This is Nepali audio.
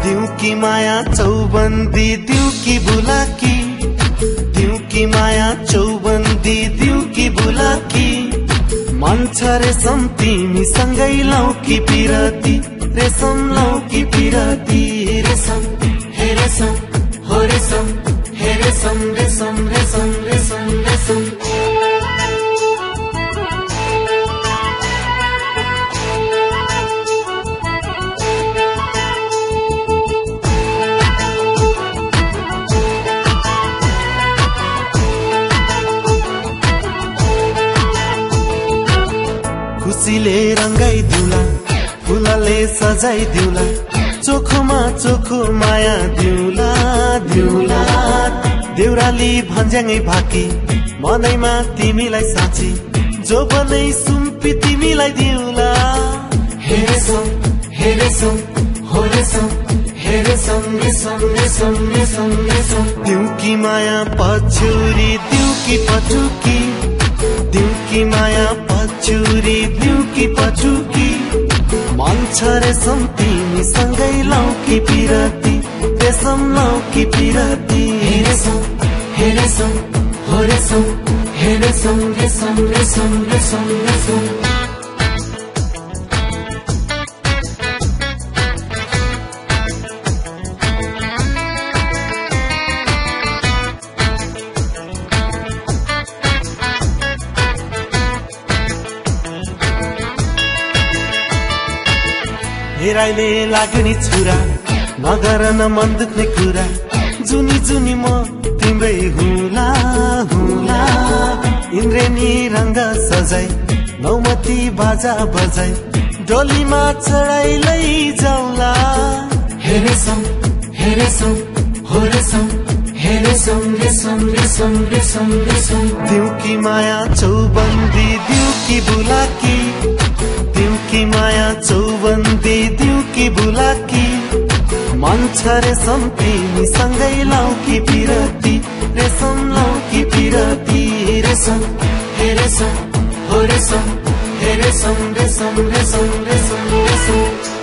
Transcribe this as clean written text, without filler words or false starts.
दिउ की माया चौबन्दी दिउ की बुलाकी, दिउ की माया चौबन्दी दिउ की बुलाकी। मन छ रेशम तिमीसँगै लौ कि पिरती, रेशम लौ कि पिरती। रेशम हे रेशम हो रेशम, हे रेशम रेशम रेशम रेशम रेशम। खुसीले रंगाई दिउला, फुलले सजाई दिउला, चोखोमा चोखो माया दिउला दिउला। देउराली भन्ज्याङै भाकी, मनैमा तिमीलाई साँची, जो बनै सुम्पी तिमीलाई दिउला। हे रेशम हे रेशम हो रेशम, हे रेशम रेशम रेशम रेशम रेशम। दिउ की माया पछुरी दिउ की पटुकी, दिउ की माया पछुरी दिउ की पटुकी। मन छ रेशम तिमीसँगै लौ कि पिरती, रेशम लौ कि पिरती। हे रेशम हे रेशम हो रेशम, हे रेशम रेशम रेशम रेशम रेशम। हेराइले लाग्ने छुरा, नगर न मन दुख्ने कुरा, जुनी जुनी म तिम्रै हुला हुला। इन्द्रेणी रंग सजाई, नौमती बाजा बजाई, डोलीमा चढाई लैजाउला। हे रेशम हे रेशम हो रेशम, हे रेशम रेशम रेशम रेशम रेशम। दिउ की माया चौबन्दी दिउ की बुलाकी, दिउ की माया चौबन्दी दिउ की बुलाकी। मन छ रेशम तिमीसँगै लौ कि पिरती, रेशम लौ कि पिरती। रेशम हे रेशम हो रेशम, हे रेशम रेशम रेशम रेशम रेशम।